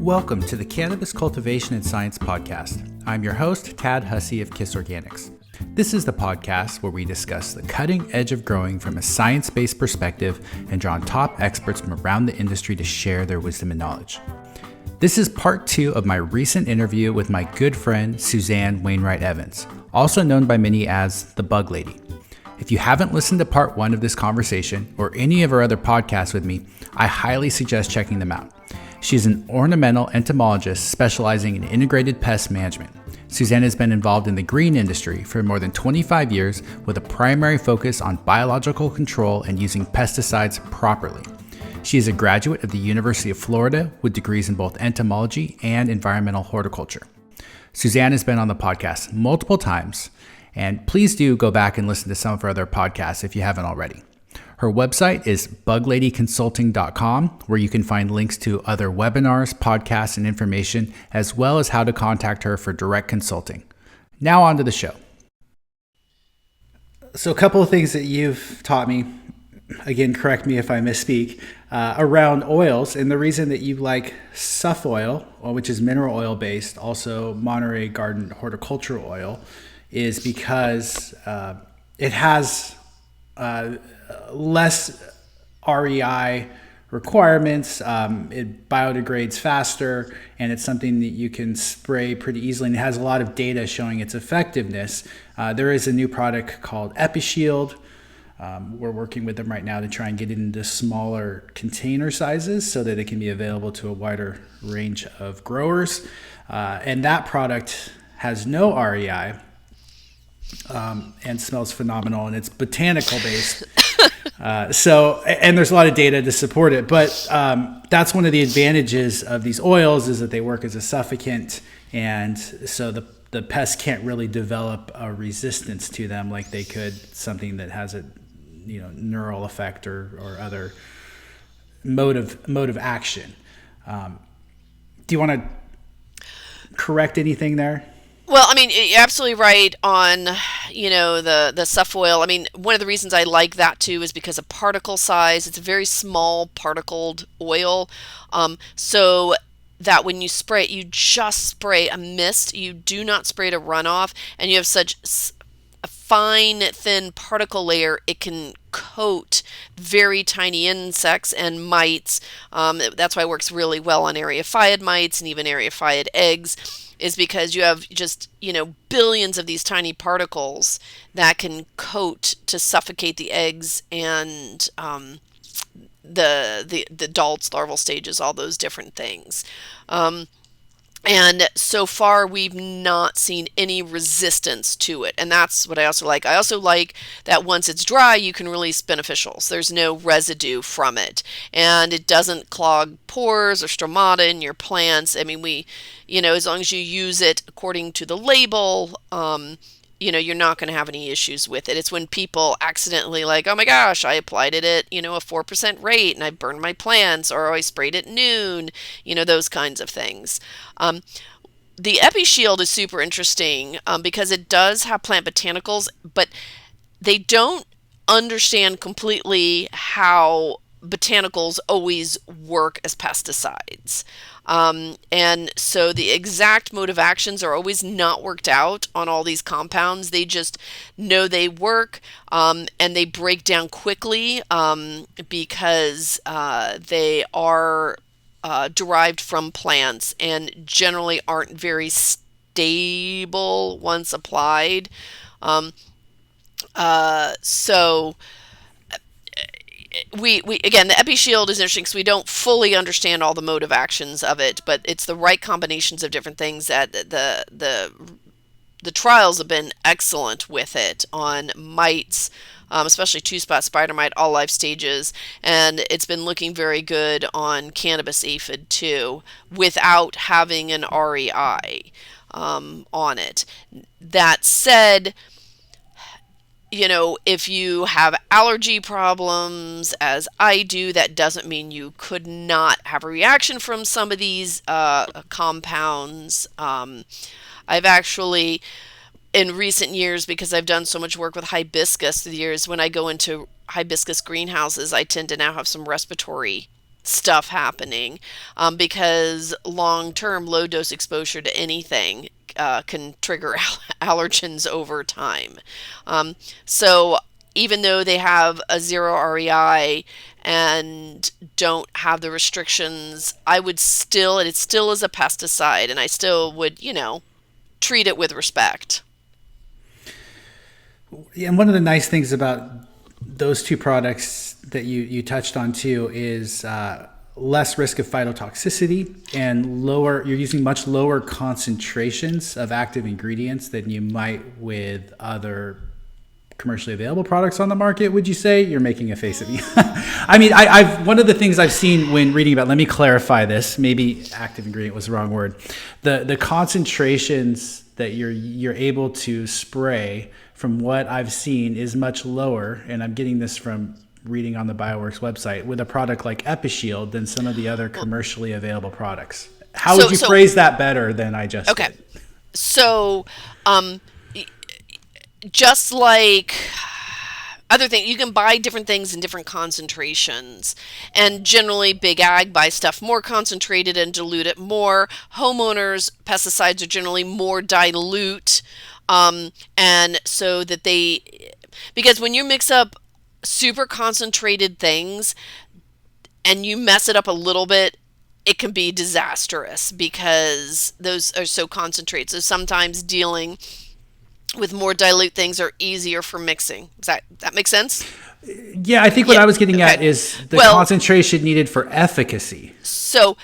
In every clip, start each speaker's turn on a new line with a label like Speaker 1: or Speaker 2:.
Speaker 1: Welcome to the Cannabis Cultivation and Science Podcast. I'm your host, Tad Hussey of Kiss Organics. This is the podcast where we discuss the cutting edge of growing from a science-based perspective and draw on top experts from around the industry to share their wisdom and knowledge. This is part 2 of my recent interview with my good friend, Suzanne Wainwright Evans, also known by many as the Bug Lady. If you haven't listened to part 1 of this conversation or any of her other podcasts with me, I highly suggest checking them out. She's an ornamental entomologist specializing in integrated pest management. Suzanne has been involved in the green industry for more than 25 years with a primary focus on biological control and using pesticides properly. She is a graduate of the University of Florida with degrees in both entomology and environmental horticulture. Suzanne has been on the podcast multiple times, and please do go back and listen to some of her other podcasts if you haven't already. Her website is bugladyconsulting.com, where you can find links to other webinars, podcasts, and information, as well as how to contact her for direct consulting. Now on to the show. So a couple of things that you've taught me, again, correct me if I misspeak, around oils. And the reason that you like Suff oil, which is mineral oil based, also Monterey Garden horticultural oil, is because it has less REI requirements. It biodegrades faster, and it's something that you can spray pretty easily, and it has a lot of data showing its effectiveness. There is a new product called EpiShield. We're working with them right now to try and get it into smaller container sizes so that it can be available to a wider range of growers. And that product has no REI. And smells phenomenal, and it's botanical based. And there's a lot of data to support it, but that's one of the advantages of these oils is that they work as a suffocant, and so the pest can't really develop a resistance to them like they could something that has a neural effect or other mode of action. Do you want to correct anything there?
Speaker 2: Well, I mean, you're absolutely right on, the Suff oil. I mean, one of the reasons I like that too is because of particle size. It's a very small particled oil. So that when you spray it, you just spray a mist. You do not spray it a runoff, and you have such a fine, thin particle layer. It can coat very tiny insects and mites. That's why it works really well on eriophyid mites and even eriophyid eggs, is because you have just, billions of these tiny particles that can coat to suffocate the eggs and the adults, larval stages, all those different things. And so far, we've not seen any resistance to it. And that's what I also like. I also like that once it's dry, you can release beneficials. There's no residue from it. And it doesn't clog pores or stromata in your plants. I mean, as long as you use it according to the label, you're not going to have any issues with it. It's when people accidentally oh my gosh, I applied it at, a 4% rate and I burned my plants, or I sprayed at noon, those kinds of things. The EpiShield is super interesting because it does have plant botanicals, but they don't understand completely how botanicals always work as pesticides. And so the exact mode of actions are always not worked out on all these compounds. They just know they work, and they break down quickly because they are derived from plants and generally aren't very stable once applied. So we again, the EpiShield is interesting because we don't fully understand all the mode of actions of it, but it's the right combinations of different things that the trials have been excellent with it on mites, especially two-spot spider mite, all life stages, and it's been looking very good on cannabis aphid too, without having an REI on it. That said, if you have allergy problems, as I do, that doesn't mean you could not have a reaction from some of these compounds. I've actually, in recent years, because I've done so much work with hibiscus through the years, when I go into hibiscus greenhouses, I tend to now have some respiratory stuff happening, because long-term low dose exposure to anything can trigger allergens over time. So even though they have a zero REI and don't have the restrictions, I would still, and it still is a pesticide, and I still would, treat it with respect.
Speaker 1: And one of the nice things about those two products that you touched on too is less risk of phytotoxicity and you're using much lower concentrations of active ingredients than you might with other commercially available products on the market. Would you say? You're making a face at me. I mean, I've one of the things I've seen when reading about, let me clarify this, maybe active ingredient was the wrong word. The concentrations that you're able to spray, from what I've seen, is much lower, and I'm getting this from reading on the Bioworks website, with a product like EpiShield than some of the other commercially available products. How would you phrase that better than I just did?
Speaker 2: So, just like other things, you can buy different things in different concentrations, and generally Big Ag buys stuff more concentrated and dilute it more. Homeowners pesticides are generally more dilute, and so that because when you mix up super concentrated things and you mess it up a little bit, it can be disastrous because those are so concentrated. So sometimes dealing with more dilute things are easier for mixing. Does that make sense?
Speaker 1: Yeah, I think what I was getting at is the concentration needed for efficacy.
Speaker 2: So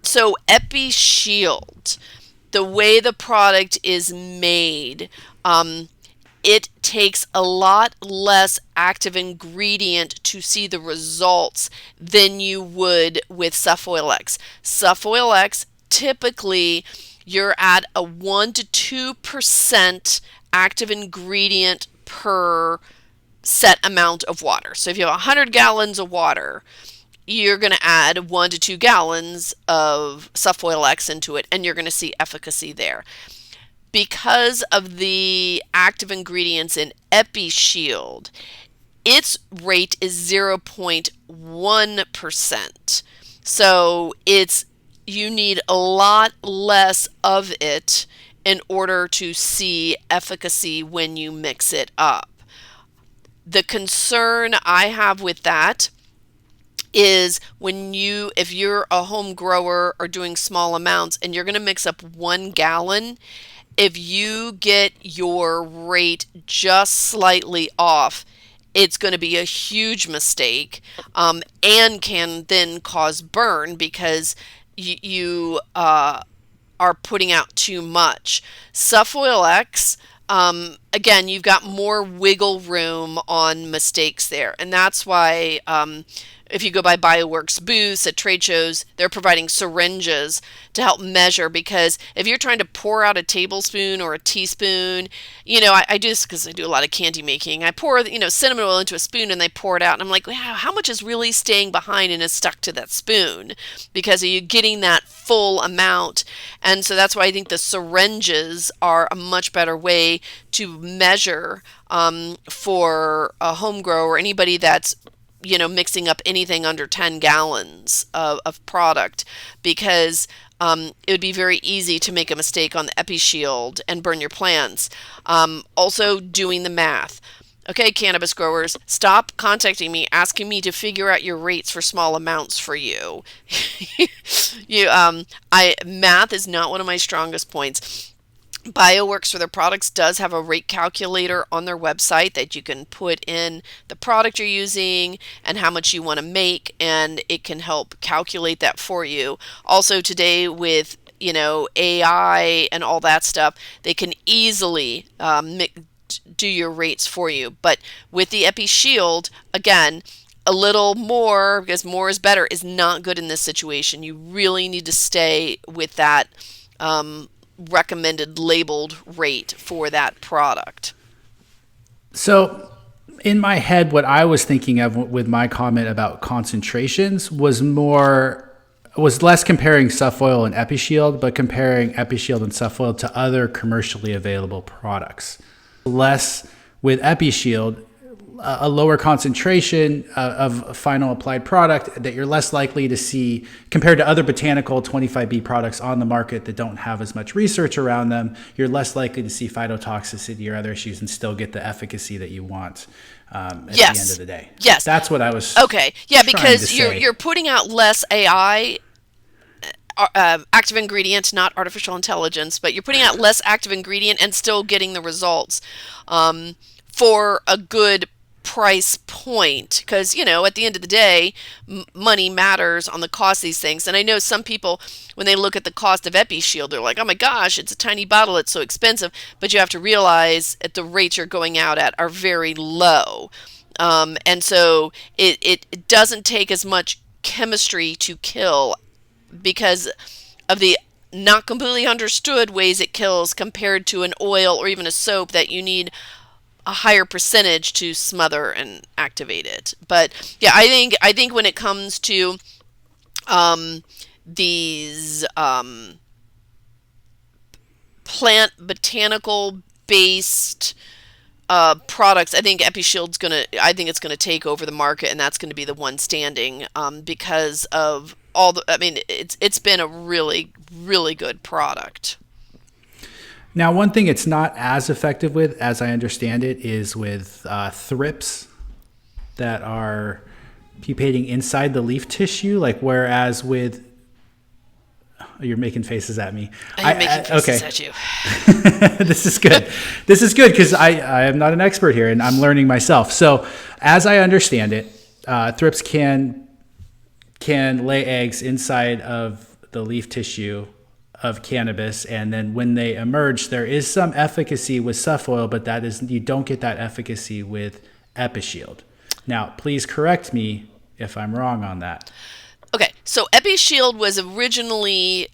Speaker 2: So EpiShield, the way the product is made, it takes a lot less active ingredient to see the results than you would with Suffoil X. Suffoil X, typically you're at a 1 to 2% active ingredient per set amount of water. So if you have 100 gallons of water, you're going to add 1 to 2 gallons of Suffoil X into it, and you're going to see efficacy there. Because of the active ingredients in EpiShield, its rate is 0.1%. So you need a lot less of it in order to see efficacy when you mix it up. The concern I have with that is if you're a home grower or doing small amounts and you're going to mix up 1 gallon, if you get your rate just slightly off, it's going to be a huge mistake, and can then cause burn because you are putting out too much. Suffoil X, again, you've got more wiggle room on mistakes there, and that's why if you go by Bioworks booths at trade shows, they're providing syringes to help measure, because if you're trying to pour out a tablespoon or a teaspoon, I do this because I do a lot of candy making. I pour, cinnamon oil into a spoon and they pour it out. And I'm like, wow, how much is really staying behind and is stuck to that spoon? Because are you getting that full amount? And so that's why I think the syringes are a much better way to measure for a home grower or anybody that's mixing up anything under 10 gallons of product, because it would be very easy to make a mistake on the EpiShield and burn your plants. Also doing the math. Okay, cannabis growers, stop contacting me, asking me to figure out your rates for small amounts for you. Math is not one of my strongest points. Bioworks for their products does have a rate calculator on their website that you can put in the product you're using and how much you want to make, and it can help calculate that for you. Also today with AI and all that stuff, they can easily do your rates for you. But with the EpiShield, again, a little more, because more is better, is not good in this situation. You really need to stay with that recommended labeled rate for that product.
Speaker 1: So in my head, what I was thinking of with my comment about concentrations was less comparing Suffoil and EpiShield, but comparing EpiShield and Suffoil to other commercially available products. Less with EpiShield, a lower concentration of a final applied product, that you're less likely to see, compared to other botanical 25B products on the market that don't have as much research around them, you're less likely to see phytotoxicity or other issues and still get the efficacy that you want at the end of the day.
Speaker 2: Yes.
Speaker 1: That's what I was
Speaker 2: Okay. Yeah, because you're putting out less AI, active ingredient, not artificial intelligence, but you're putting out less active ingredient and still getting the results for a good price point, because at the end of the day, money matters on the cost of these things. And I know some people, when they look at the cost of EpiShield, they're like, oh my gosh, it's a tiny bottle, it's so expensive. But you have to realize that the rates you're going out at are very low, and so it doesn't take as much chemistry to kill, because of the not completely understood ways it kills compared to an oil or even a soap that you need a higher percentage to smother and activate it. But yeah, I think when it comes to these plant botanical based products, I think EpiShield's I think it's gonna take over the market, and that's gonna be the one standing because of all the. I mean, it's been a really, really good product.
Speaker 1: Now, one thing it's not as effective with, as I understand it, is with thrips that are pupating inside the leaf tissue. Like, whereas with, you're making faces at me.
Speaker 2: I'm making faces at you.
Speaker 1: This is good. This is good because I am not an expert here and I'm learning myself. So, as I understand it, thrips can lay eggs inside of the leaf tissue of cannabis, and then when they emerge, there is some efficacy with Suffoil, but you don't get that efficacy with EpiShield. Now, please correct me if I'm wrong on that.
Speaker 2: Okay, so EpiShield was originally,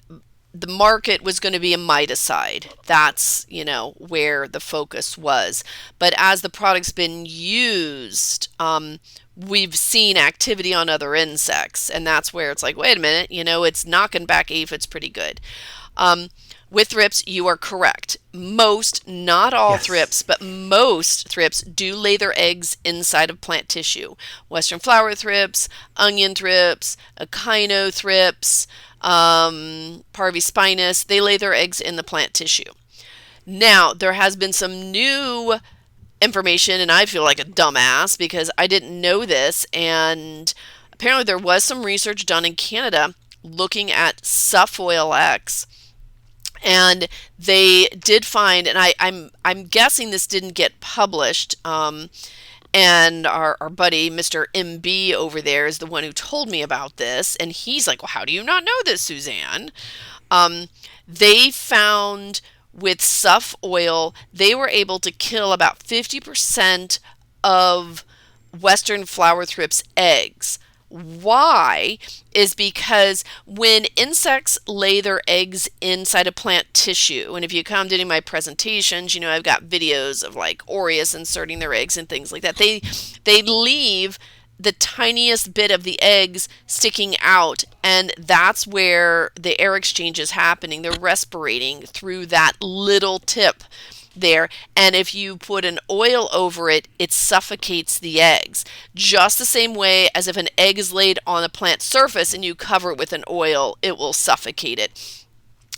Speaker 2: the market was going to be a miticide. That's, where the focus was. But as the product's been used, we've seen activity on other insects, and that's where it's like, wait a minute, it's knocking back aphids pretty good. With thrips, you are correct. Most, not all thrips, but most thrips do lay their eggs inside of plant tissue. Western flower thrips, onion thrips, echino thrips, parvispinus, they lay their eggs in the plant tissue. Now, there has been some new information, and I feel like a dumbass because I didn't know this, and apparently there was some research done in Canada looking at Suffoil X, and they did find, and I'm guessing this didn't get published, and our buddy Mr. MB over there is the one who told me about this, and he's like, well, how do you not know this, Suzanne? They found with Suffoil, they were able to kill about 50% of Western flower thrips eggs. Why? Is because when insects lay their eggs inside a plant tissue, and if you come to any of my presentations, I've got videos of like Aureus inserting their eggs and things like that. They leave the tiniest bit of the eggs sticking out, and that's where the air exchange is happening. They're respirating through that little tip there, and if you put an oil over it, it suffocates the eggs, just the same way as if an egg is laid on a plant surface and you cover it with an oil, it will suffocate it,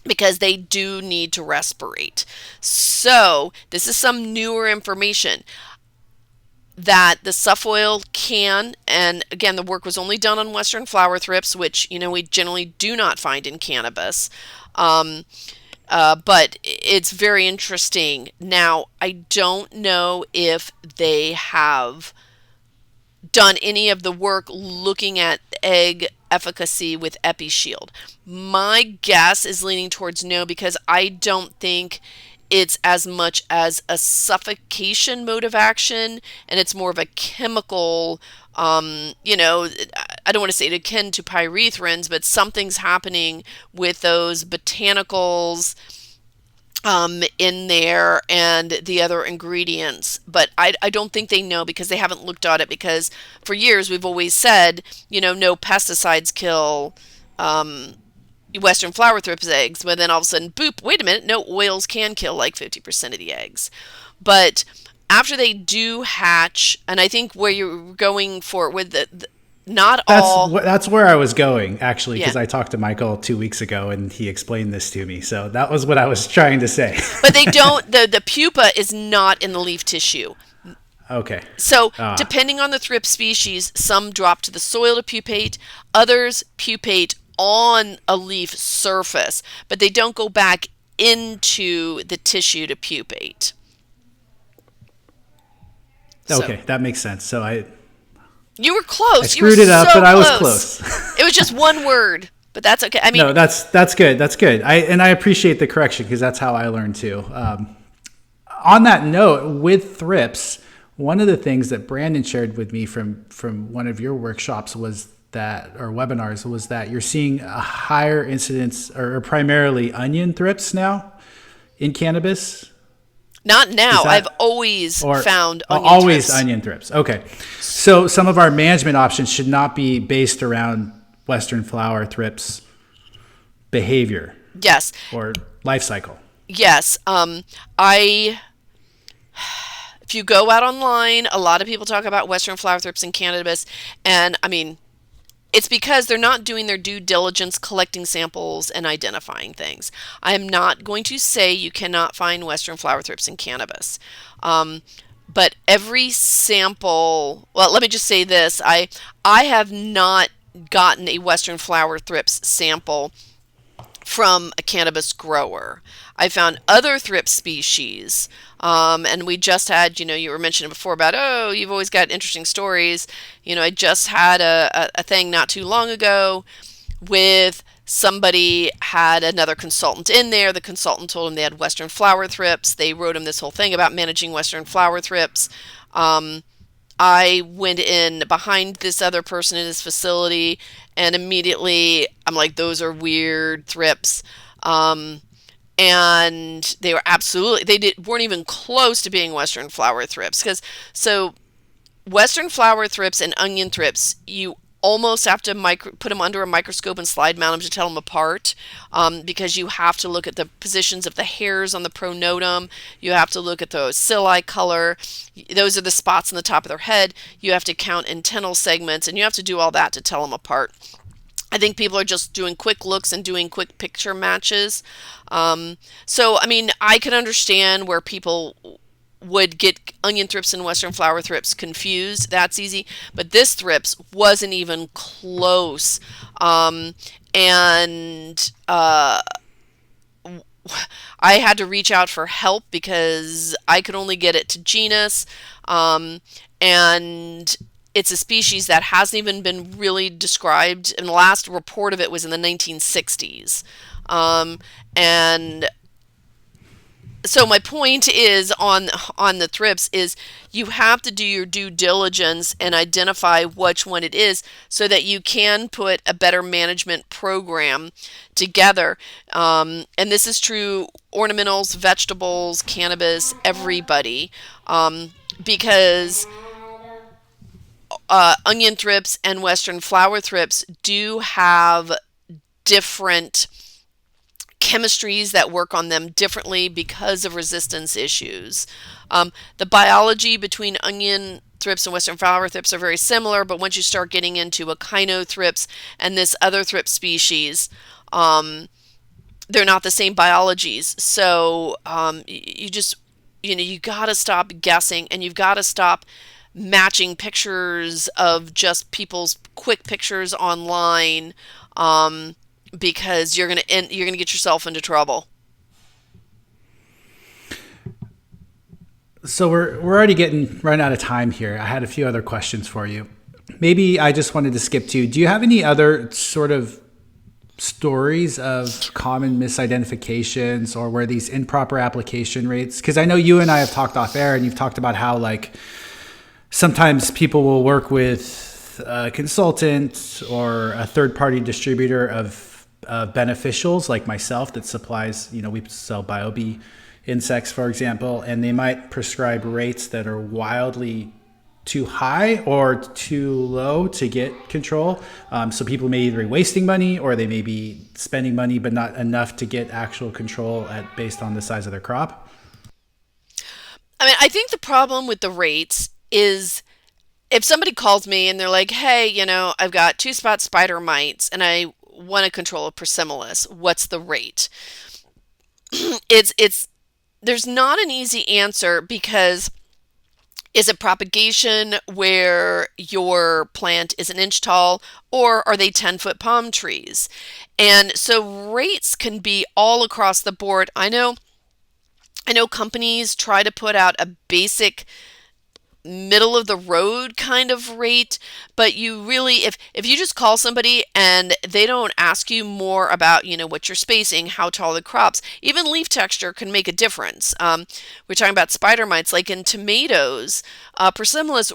Speaker 2: because they do need to respirate. So this is some newer information that the Suffoil can, and again, the work was only done on Western flower thrips, which we generally do not find in cannabis. But it's very interesting. Now, I don't know if they have done any of the work looking at egg efficacy with EpiShield. My guess is leaning towards no, because I don't think it's as much as a suffocation mode of action, and it's more of a chemical, I don't want to say it akin to pyrethrins, but something's happening with those botanicals in there and the other ingredients. But I don't think they know, because they haven't looked at it, because for years we've always said, no pesticides kill Western flower thrips eggs, but then all of a sudden, boop, wait a minute, no, oils can kill like 50% of the eggs. But after they do hatch, and I think where you're going for with not
Speaker 1: That's
Speaker 2: all,
Speaker 1: that's where I was going, actually,
Speaker 2: yeah,
Speaker 1: because I talked to Michael 2 weeks ago and he explained this to me. So that was what I was trying to say.
Speaker 2: but they don't. The pupa is not in the leaf tissue.
Speaker 1: Okay.
Speaker 2: So, depending on the thrip species, some drop to the soil to pupate, others pupate on a leaf surface, but they don't go back into the tissue to pupate. So,
Speaker 1: Okay, that makes sense. So
Speaker 2: you were
Speaker 1: I
Speaker 2: close. You were
Speaker 1: screwed it up,
Speaker 2: so
Speaker 1: but I was
Speaker 2: close.
Speaker 1: close.
Speaker 2: It was just one word, but that's okay. I mean,
Speaker 1: No, that's good. That's good. I appreciate the correction because that's how I learned too. On that note, with thrips, one of the things that Brandon shared with me from one of your workshops was that, or webinars, was that you're seeing a higher incidence or primarily onion thrips now in cannabis.
Speaker 2: not now.
Speaker 1: That,
Speaker 2: I've always found onion
Speaker 1: always
Speaker 2: thrips.
Speaker 1: onion thrips. Okay, so some of our management options should not be based around Western flower thrips behavior
Speaker 2: Yes.
Speaker 1: or life cycle.
Speaker 2: Yes. If you go out online, a lot of people talk about Western flower thrips and cannabis, and I mean, it's because they're not doing their due diligence collecting samples and identifying things. I am not going to say you cannot find Western flower thrips in cannabis. But every sample, well, let me just say this. I have not gotten a Western flower thrips sample from a cannabis grower. I found other thrip species, and we just had, you were mentioning before about, oh, you've always got interesting stories. I just had a thing not too long ago with somebody had another consultant in there. The consultant told him they had Western flower thrips. They wrote him this whole thing about managing Western flower thrips. I went in behind this other person in his facility, and immediately I'm like, those are weird thrips. And they were weren't even close to being Western flower thrips. So Western flower thrips and onion thrips, you almost have to put them under a microscope and slide mount them to tell them apart, because you have to look at the positions of the hairs on the pronotum. You have to look at the ocelli color. Those are the spots on the top of their head. You have to count antennal segments, and you have to do all that to tell them apart. I think people are just doing quick looks and doing quick picture matches. So, I mean, I can understand where people would get onion thrips and Western flower thrips confused. That's easy. But this thrips wasn't even close. And I had to reach out for help because I could only get it to genus. And it's a species that hasn't even been really described. And the last report of it was in the 1960s. And so my point is on the thrips is you have to do your due diligence and identify which one it is so that you can put a better management program together. And this is true ornamentals, vegetables, cannabis, everybody, because onion thrips and Western flower thrips do have different chemistries that work on them differently because of resistance issues. The biology between onion thrips and Western flower thrips are very similar, but once you start getting into echinothrips and this other thrip species, they're not the same biologies. So you got to stop guessing, and you've got to stop matching pictures of just people's quick pictures online, because you're gonna get yourself into trouble.
Speaker 1: So we're already run out of time here. I had a few other questions for you. Maybe I just wanted to skip to, do you have any other sort of stories of common misidentifications or where these improper application rates? Because I know you and I have talked off air, and you've talked about how sometimes people will work with a consultant or a third-party distributor of beneficials like myself that supplies, we sell BioBee insects, for example, and they might prescribe rates that are wildly too high or too low to get control. So people may either be wasting money or they may be spending money but not enough to get actual control based on the size of their crop.
Speaker 2: I mean, I think the problem with the rates is if somebody calls me and they're like, hey, I've got 2-spot spider mites and I want to control a Persimolis, what's the rate? It's there's not an easy answer because is it propagation where your plant is an inch tall, or are they 10-foot palm trees? And so rates can be all across the board. I know companies try to put out a basic middle of the road kind of rate, but you really, if you just call somebody and they don't ask you more about what you're spacing, how tall the crops, even leaf texture can make a difference. We're talking about spider mites, like in tomatoes. Persimolis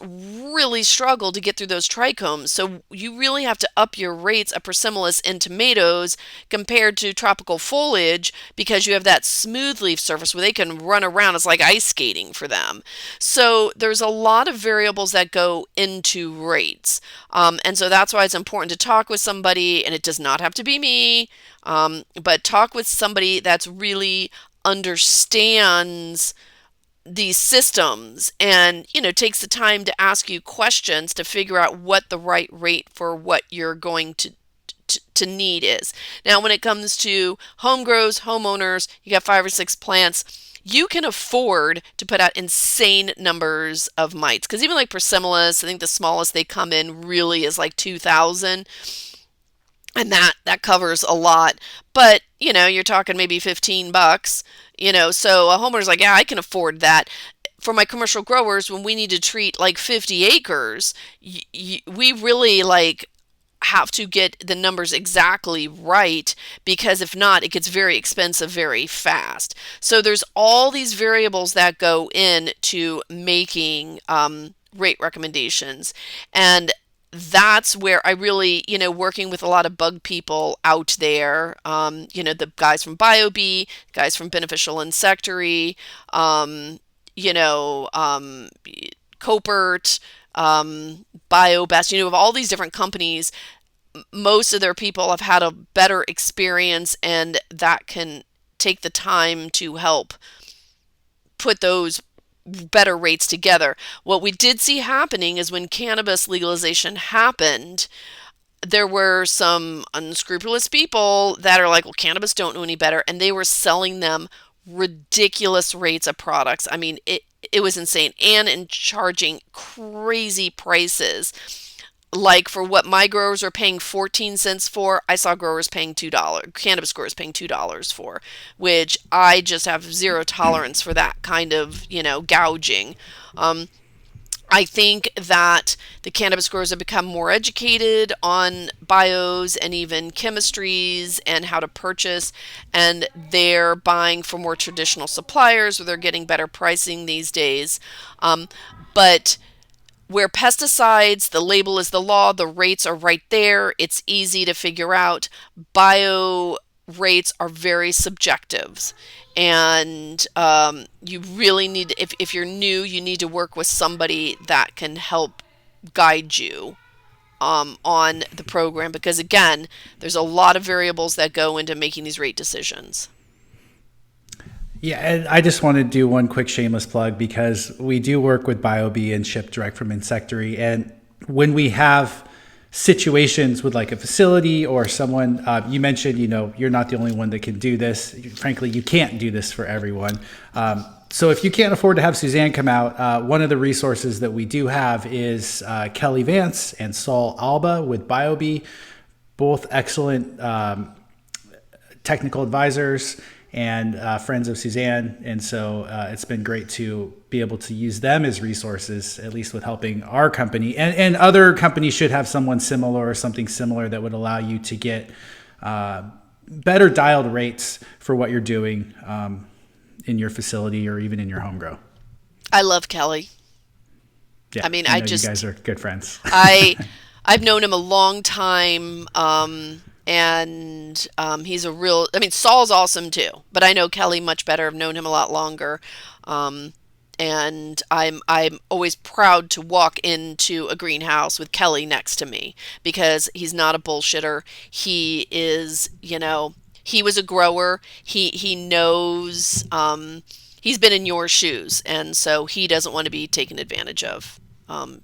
Speaker 2: really struggle to get through those trichomes, so you really have to up your rates of Persimolis in tomatoes compared to tropical foliage because you have that smooth leaf surface where they can run around. It's like ice skating for them. So there's a lot of variables that go into rates. And so that's why it's important to talk with somebody, and it does not have to be me, but talk with somebody that's really understands these systems and takes the time to ask you questions to figure out what the right rate for what you're going to need is. Now, when it comes to home grows, homeowners, you got 5 or 6 plants, you can afford to put out insane numbers of mites. Because even like Persimolis, I think the smallest they come in really is like 2,000. And that covers a lot. But, you're talking maybe $15. So a homeowner's like, yeah, I can afford that. For my commercial growers, when we need to treat like 50 acres, we really have to get the numbers exactly right, because if not, it gets very expensive very fast. So there's all these variables that go into making rate recommendations. And that's where I really, working with a lot of bug people out there, the guys from BioBee, guys from Beneficial Insectary, Copert, BioBest, of all these different companies, most of their people have had a better experience, and that can take the time to help put those better rates together. What we did see happening is when cannabis legalization happened, there were some unscrupulous people that are like, well, cannabis don't know any better, and they were selling them ridiculous rates of products. I mean, it was insane, and charging crazy prices. Like for what my growers are paying 14 cents for, I saw growers paying $2, cannabis growers paying $2 for, which I just have zero tolerance for that kind of, gouging. I think that the cannabis growers have become more educated on bios and even chemistries and how to purchase, and they're buying from more traditional suppliers, or they're getting better pricing these days. But where pesticides, the label is the law, the rates are right there, it's easy to figure out. Bio rates are very subjective. And you really need, if you're new, you need to work with somebody that can help guide you on the program. Because again, there's a lot of variables that go into making these rate decisions.
Speaker 1: Yeah, and I just want to do one quick shameless plug, because we do work with BioBee and ship direct from Insectary. And when we have situations with like a facility or someone, you mentioned, you're not the only one that can do this. Frankly, you can't do this for everyone. So if you can't afford to have Suzanne come out, one of the resources that we do have is Kelly Vance and Saul Alba with BioBee, both excellent technical advisors and friends of Suzanne. And so it's been great to be able to use them as resources, at least with helping our company. And other companies should have someone similar or something similar that would allow you to get better dialed rates for what you're doing in your facility or even in your home grow.
Speaker 2: I love Kelly.
Speaker 1: Yeah,
Speaker 2: I mean,
Speaker 1: you guys are good friends.
Speaker 2: I've known him a long time. And he's a real, I mean, Saul's awesome too, but I know Kelly much better. I've known him a lot longer. And I'm always proud to walk into a greenhouse with Kelly next to me, because he's not a bullshitter. He is, he was a grower. He knows he's been in your shoes, and so he doesn't want to be taken advantage of.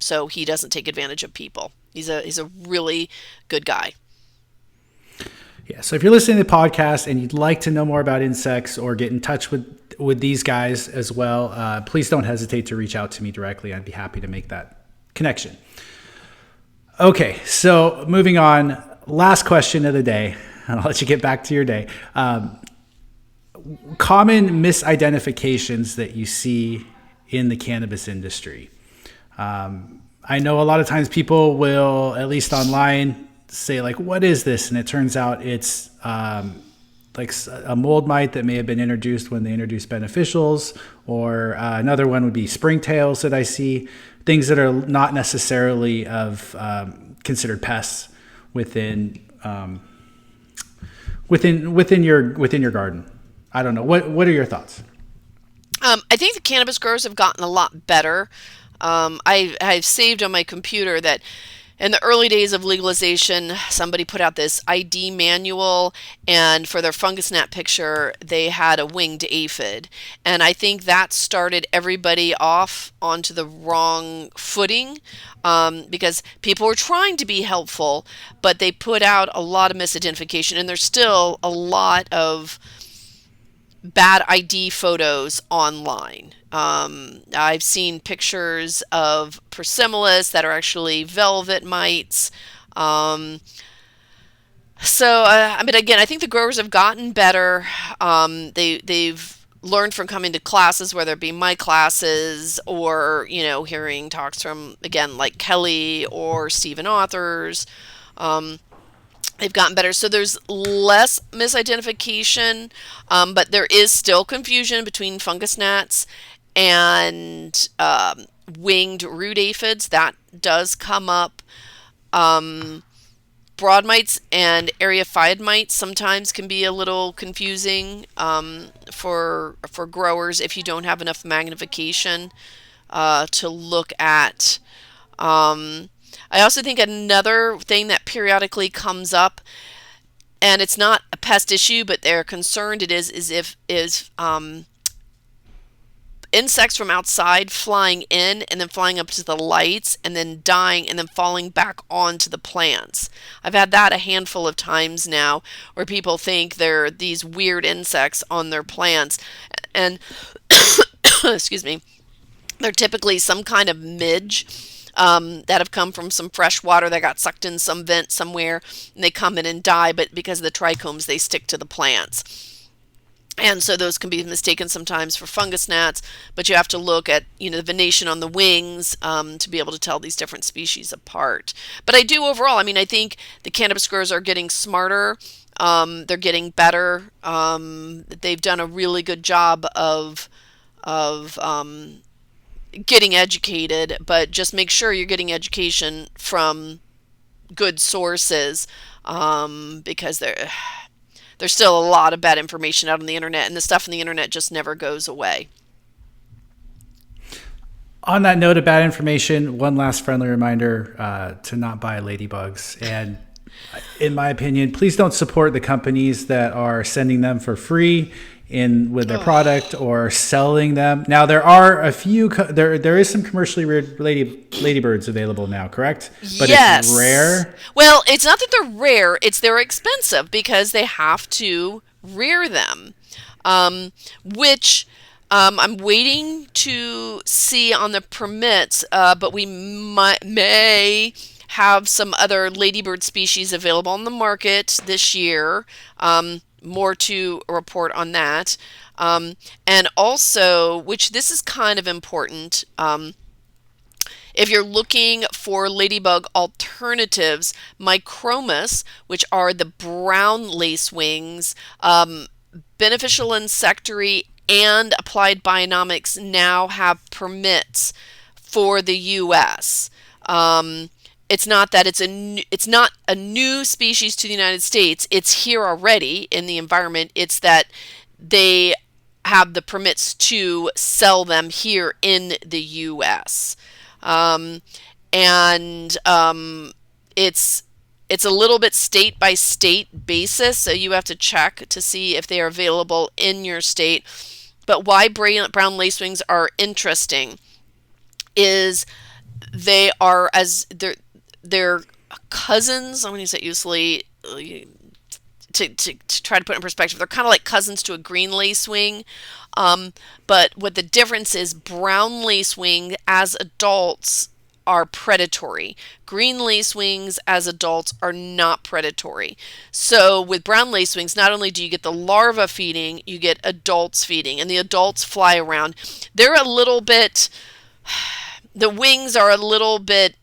Speaker 2: So he doesn't take advantage of people. He's a really good guy.
Speaker 1: Yeah. So if you're listening to the podcast and you'd like to know more about insects or get in touch with these guys as well, please don't hesitate to reach out to me directly. I'd be happy to make that connection. Okay. So moving on, last question of the day, and I'll let you get back to your day. Common misidentifications that you see in the cannabis industry. I know a lot of times people will, at least online, say like, what is this? And it turns out it's like a mold mite that may have been introduced when they introduced beneficials, or another one would be springtails that I see, things that are not necessarily of considered pests within your garden. I don't know. What are your thoughts?
Speaker 2: I think the cannabis growers have gotten a lot better. I've saved on my computer that in the early days of legalization, somebody put out this ID manual, and for their fungus gnat picture, they had a winged aphid. And I think that started everybody off onto the wrong footing, because people were trying to be helpful, but they put out a lot of misidentification, and there's still a lot of bad ID photos online. I've seen pictures of Persimolis that are actually velvet mites. Again, I think the growers have gotten better. They've learned from coming to classes, whether it be my classes or, hearing talks from, again, like Kelly or Stephen Authors. They've gotten better. So there's less misidentification, but there is still confusion between fungus gnats and winged root aphids. That does come up. Broad mites and area-phyid mites sometimes can be a little confusing for growers if you don't have enough magnification to look at. I also think another thing that periodically comes up, and it's not a pest issue, but they're concerned it is if insects from outside flying in and then flying up to the lights and then dying and then falling back onto the plants. I've had that a handful of times now, where people think they're these weird insects on their plants, and excuse me, they're typically some kind of midge that have come from some fresh water that got sucked in some vent somewhere, and they come in and die, but because of the trichomes, they stick to the plants. And so those can be mistaken sometimes for fungus gnats, but you have to look at, the venation on the wings to be able to tell these different species apart. But I do overall, I think the cannabis growers are getting smarter. They're getting better. They've done a really good job of getting educated, but just make sure you're getting education from good sources, because there's still a lot of bad information out on the internet, and the stuff on the internet just never goes away.
Speaker 1: On that note of bad information, one last friendly reminder to not buy ladybugs. And in my opinion, please don't support the companies that are sending them for free with their product or selling them. Now, there are a few, there is some commercially reared ladybirds available now, correct? But
Speaker 2: yes.
Speaker 1: It's rare.
Speaker 2: Well, it's not that they're rare, it's they're expensive because they have to rear them, which I'm waiting to see on the permits, but we may have some other ladybird species available on the market this year. More to report on that. And also, which this is kind of important, if you're looking for ladybug alternatives, Micromus, which are the brown lacewings, Beneficial Insectary and Applied Bionomics now have permits for the U.S. It's not that it's not a new species to the United States. It's here already in the environment. It's that they have the permits to sell them here in the U.S. It's a little bit state by state basis, so you have to check to see if they are available in your state. But why brown lacewings are interesting is they are as they're cousins. I'm going to use it usually to try to put it in perspective. They're kind of like cousins to a green lacewing. But what the difference is, brown lacewing as adults are predatory. Green lacewings as adults are not predatory. So with brown lacewings, not only do you get the larva feeding, you get adults feeding, and the adults fly around. They're a little bit, the wings are a little bit,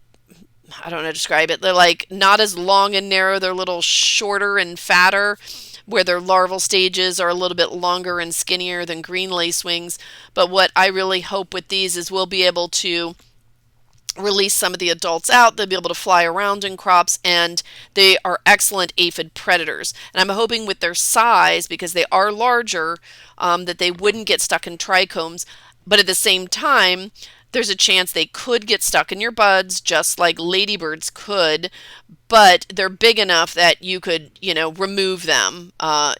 Speaker 2: I don't know how to describe it. They're like not as long and narrow. They're a little shorter and fatter, where their larval stages are a little bit longer and skinnier than green lacewings. But what I really hope with these is we'll be able to release some of the adults out. They'll be able to fly around in crops, and they are excellent aphid predators. And I'm hoping with their size, because they are larger, that they wouldn't get stuck in trichomes. But at the same time, there's a chance they could get stuck in your buds, just like ladybirds could, but they're big enough that you could, remove them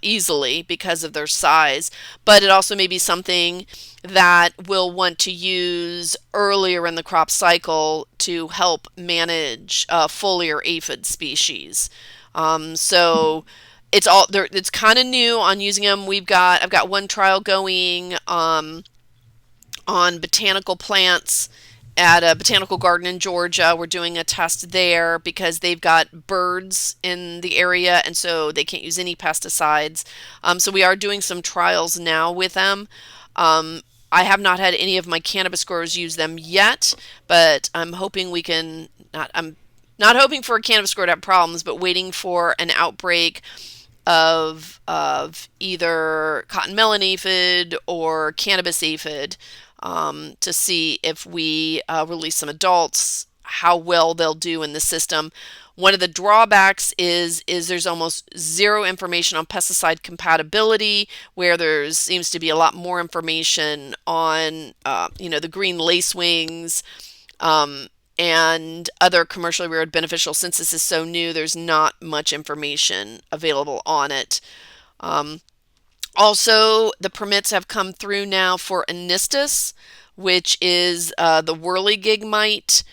Speaker 2: easily because of their size. But it also may be something that we'll want to use earlier in the crop cycle to help manage foliar aphid species. So it's kind of new on using them. I've got one trial going on botanical plants at a botanical garden in Georgia. We're doing a test there because they've got birds in the area, and so they can't use any pesticides. So we are doing some trials now with them. I have not had any of my cannabis growers use them yet, but I'm hoping we can. I'm not hoping for a cannabis grower to have problems, but waiting for an outbreak of either cotton melon aphid or cannabis aphid, to see if we release some adults, how well they'll do in the system. One of the drawbacks is there's almost zero information on pesticide compatibility, where there seems to be a lot more information on the green lacewings and other commercially reared beneficial. Since this is so new, there's not much information available on it. Also, the permits have come through now for anistis, which is the whirligig mite.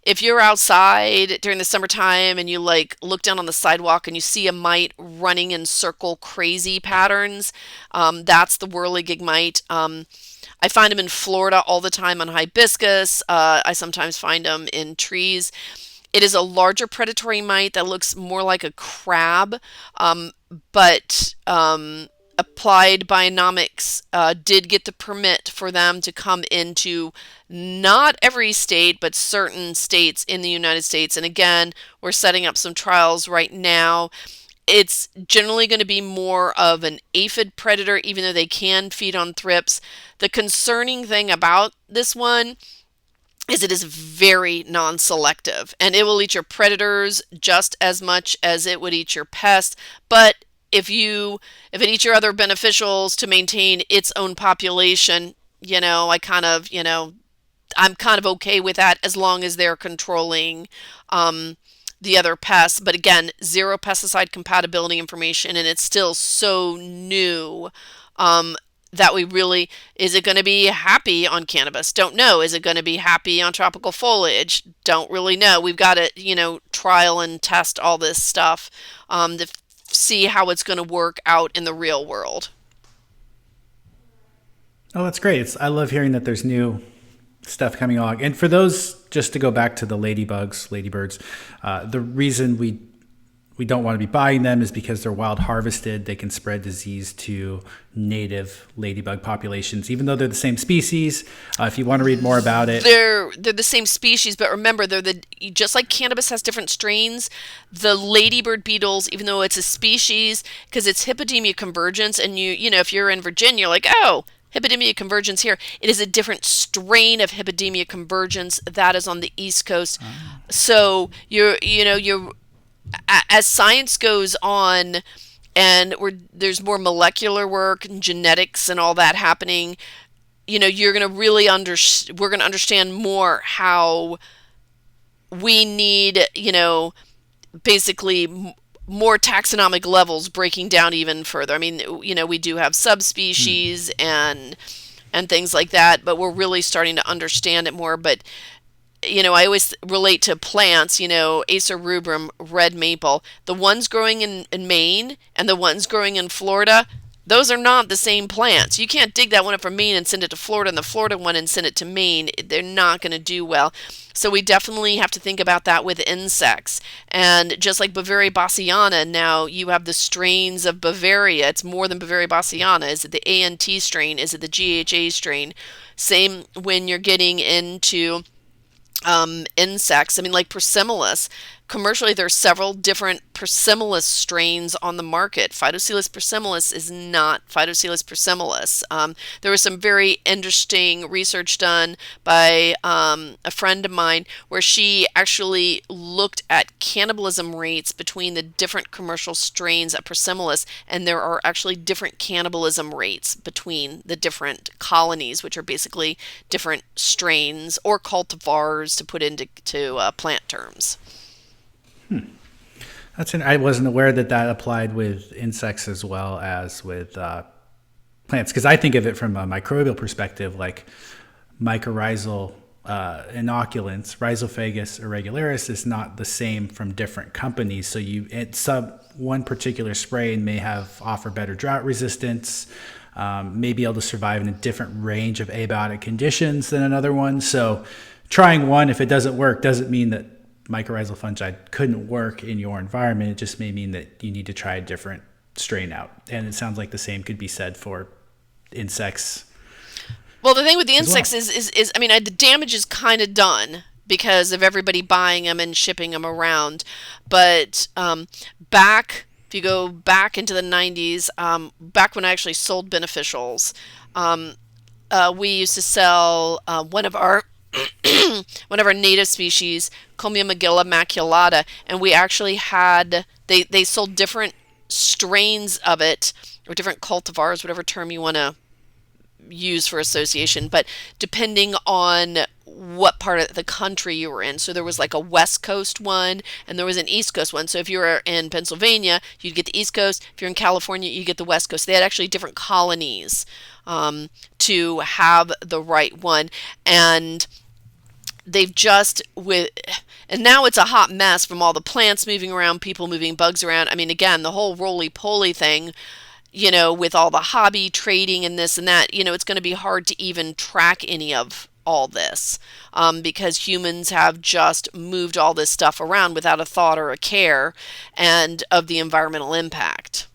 Speaker 2: If you're outside during the summertime and you look down on the sidewalk and you see a mite running in circle crazy patterns, that's the whirligig mite. I find them in Florida all the time on hibiscus. I sometimes find them in trees. It is a larger predatory mite that looks more like a crab, but Applied Bionomics did get the permit for them to come into not every state, but certain states in the United States. And again, we're setting up some trials right now. It's generally going to be more of an aphid predator, even though they can feed on thrips. The concerning thing about this one is it is very non-selective, and it will eat your predators just as much as it would eat your pests. But if it eats your other beneficials to maintain its own population, I'm kind of okay with that, as long as they're controlling the other pests. But again, zero pesticide compatibility information, and it's still so new that is it going to be happy on cannabis? Don't know. Is it going to be happy on tropical foliage? Don't really know. We've got to, trial and test all this stuff to see how it's going to work out in the real world.
Speaker 1: Oh, that's great. I love hearing that there's new stuff coming along. And for those, just to go back to the ladybirds, the reason we don't want to be buying them is because they're wild harvested. They can spread disease to native ladybug populations, even though they're the same species. If you want to read more about it,
Speaker 2: they're the same species, but remember, just like cannabis has different strains. The ladybird beetles, even though it's a species, because it's Hippodemia convergens, and if you're in Virginia, you're like, oh, Hippodemia convergens here. It is a different strain of Hippodemia convergens that is on the East Coast. So you're as science goes on, and there's more molecular work and genetics and all that happening, you're going to really we're going to understand more how we need, basically more taxonomic levels breaking down even further. I mean, we do have subspecies and things like that, but we're really starting to understand it more. But I always relate to plants, Acer rubrum, red maple. The ones growing in Maine and the ones growing in Florida, those are not the same plants. You can't dig that one up from Maine and send it to Florida, and the Florida one and send it to Maine. They're not going to do well. So we definitely have to think about that with insects. And just like Bavaria bassiana, now you have the strains of Bavaria. It's more than Bavaria bassiana. Is it the ANT strain? Is it the GHA strain? Same when you're getting into insects. I mean, like Persimolis. Commercially, there are several different Persimolis strains on the market. Phytocoelus persimolis is not Phytocoelus persimilis. There was some very interesting research done by a friend of mine where she actually looked at cannibalism rates between the different commercial strains of Persimolis, and there are actually different cannibalism rates between the different colonies, which are basically different strains or cultivars to put into plant terms.
Speaker 1: I wasn't aware that applied with insects as well as with plants, because I think of it from a microbial perspective, like mycorrhizal inoculants. Rhizophagus irregularis is not the same from different companies. So one particular strain may offer better drought resistance, may be able to survive in a different range of abiotic conditions than another one. So trying one, if it doesn't work, doesn't mean that mycorrhizal fungi couldn't work in your environment. It just may mean that you need to try a different strain out. And it sounds like the same could be said for insects.
Speaker 2: Well, the thing with the insects is I mean, the damage is kind of done because of everybody buying them and shipping them around. But if you go back into the 90s, back when I actually sold beneficials, we used to sell one of our native species, Comiamagilla maculata, and we actually had they sold different strains of it, or different cultivars, whatever term you want to use for association, but depending on what part of the country you were in. So there was like a West Coast one and there was an East Coast one. So if you were in Pennsylvania, you'd get the East Coast. If you're in California, you get the West Coast. They had actually different colonies to have the right one. And and now it's a hot mess from all the plants moving around, people moving bugs around. I mean, again, the whole roly-poly thing, with all the hobby trading and this and that, it's going to be hard to even track any of all this because humans have just moved all this stuff around without a thought or a care and of the environmental impact.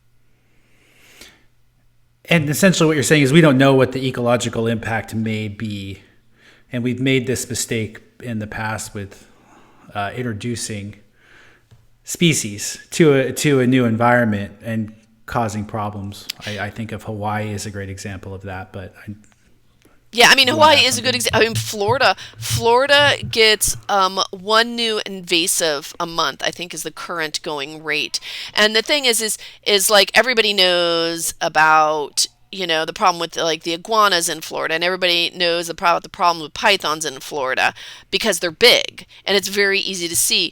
Speaker 1: And essentially what you're saying is we don't know what the ecological impact may be. And we've made this mistake in the past with introducing species to a new environment and causing problems. I think of Hawaii as a great example of that. But
Speaker 2: Hawaii is a good example. I mean, Florida gets one new invasive a month, I think is the current going rate. And the thing is like everybody knows about the problem with like the iguanas in Florida, and everybody knows the problem with pythons in Florida because they're big and it's very easy to see.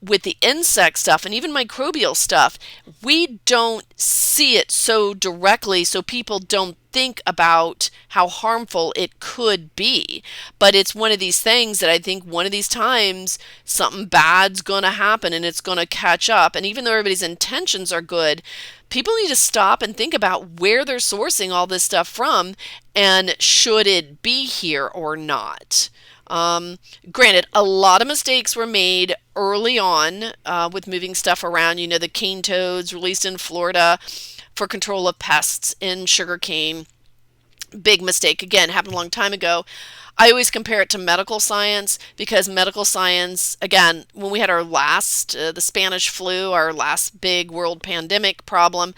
Speaker 2: With the insect stuff and even microbial stuff, we don't see it so directly, so people don't think about how harmful it could be. But it's one of these things that I think one of these times something bad's going to happen and it's going to catch up. And even though everybody's intentions are good, people need to stop and think about where they're sourcing all this stuff from and should it be here or not. Granted, a lot of mistakes were made early on with moving stuff around. The cane toads released in Florida for control of pests in sugarcane. Big mistake. Again, happened a long time ago. I always compare it to medical science because medical science, again, when we had our last, the Spanish flu, our last big world pandemic problem,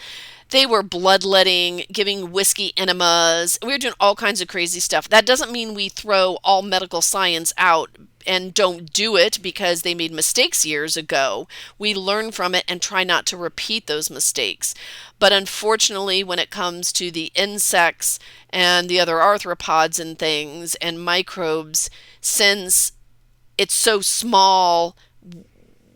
Speaker 2: they were bloodletting, giving whiskey enemas. We were doing all kinds of crazy stuff. That doesn't mean we throw all medical science out and don't do it because they made mistakes years ago. We learn from it and try not to repeat those mistakes. But unfortunately, when it comes to the insects and the other arthropods and things and microbes, since it's so small,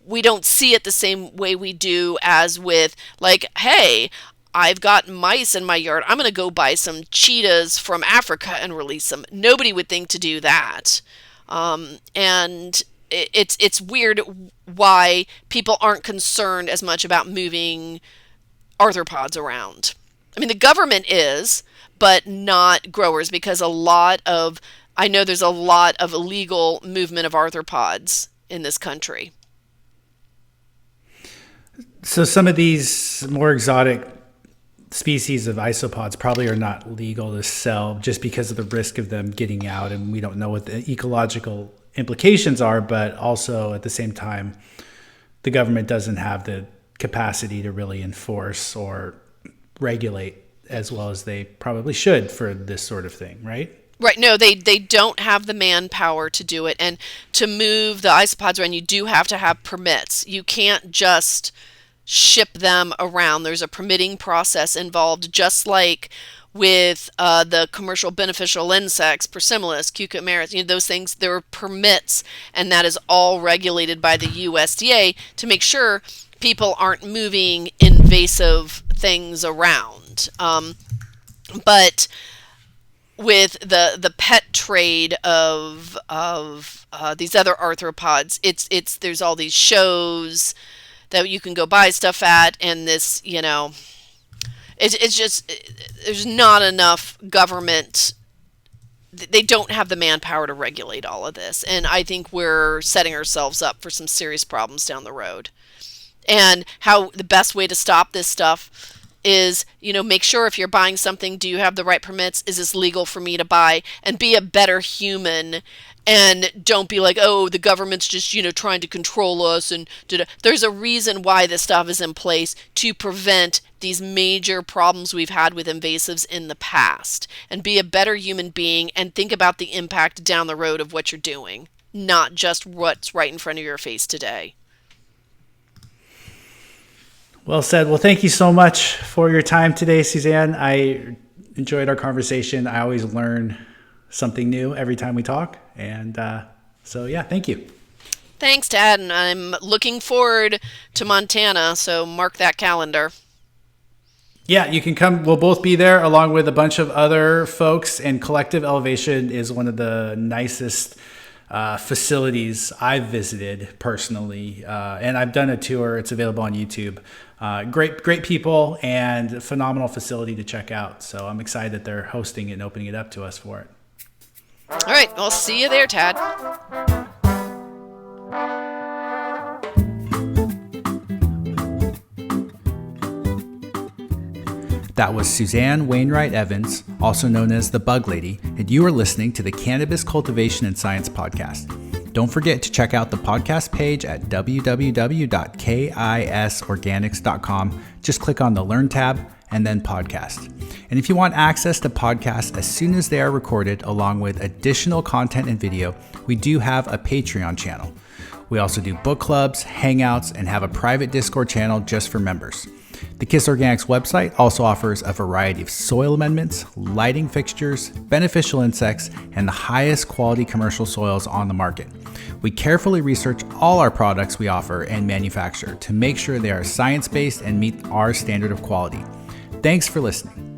Speaker 2: we don't see it the same way we do as with like, hey, I've got mice in my yard. I'm going to go buy some cheetahs from Africa and release them. Nobody would think to do that. And it's weird why people aren't concerned as much about moving arthropods around. I mean, the government is, but not growers, because I know there's a lot of illegal movement of arthropods in this country.
Speaker 1: So some of these more exotic species of isopods probably are not legal to sell just because of the risk of them getting out, and we don't know what the ecological implications are, but also at the same time, the government doesn't have the capacity to really enforce or regulate as well as they probably should for this sort of thing, right?
Speaker 2: Right. No, they don't have the manpower to do it. And to move the isopods around, you do have to have permits. You can't just ship them around. There's a permitting process involved, just like with the commercial beneficial insects, Persimilis, Cucumaris, those things. There are permits, and that is all regulated by the USDA to make sure people aren't moving invasive things around. But with the pet trade of these other arthropods, it's there's all these shows that you can go buy stuff at, and this, it's just, there's not enough government. They don't have the manpower to regulate all of this, and I think we're setting ourselves up for some serious problems down the road. And how the best way to stop this stuff is, make sure if you're buying something, do you have the right permits? Is this legal for me to buy? And be a better human, and don't be like, oh, the government's just, trying to control us. And there's a reason why this stuff is in place to prevent these major problems we've had with invasives in the past. And be a better human being and think about the impact down the road of what you're doing, not just what's right in front of your face today.
Speaker 1: Well said. Well, thank you so much for your time today, Suzanne. I enjoyed our conversation. I always learn something new every time we talk. And thank you.
Speaker 2: Thanks, Tad. And I'm looking forward to Montana, so mark that calendar.
Speaker 1: Yeah, you can come. We'll both be there along with a bunch of other folks. And Collective Elevation is one of the nicest facilities I've visited personally. And I've done a tour. It's available on YouTube. Great people and phenomenal facility to check out. So I'm excited that they're hosting it and opening it up to us for it.
Speaker 2: All right. I'll see you there, Tad.
Speaker 1: That was Suzanne Wainwright Evans, also known as the Bug Lady, and you are listening to the Cannabis Cultivation and Science Podcast. Don't forget to check out the podcast page at www.kisorganics.com. Just click on the Learn tab and then Podcast. And if you want access to podcasts as soon as they are recorded, along with additional content and video, we do have a Patreon channel. We also do book clubs, hangouts, and have a private Discord channel just for members. The KISS Organics website also offers a variety of soil amendments, lighting fixtures, beneficial insects, and the highest quality commercial soils on the market. We carefully research all our products we offer and manufacture to make sure they are science-based and meet our standard of quality. Thanks for listening.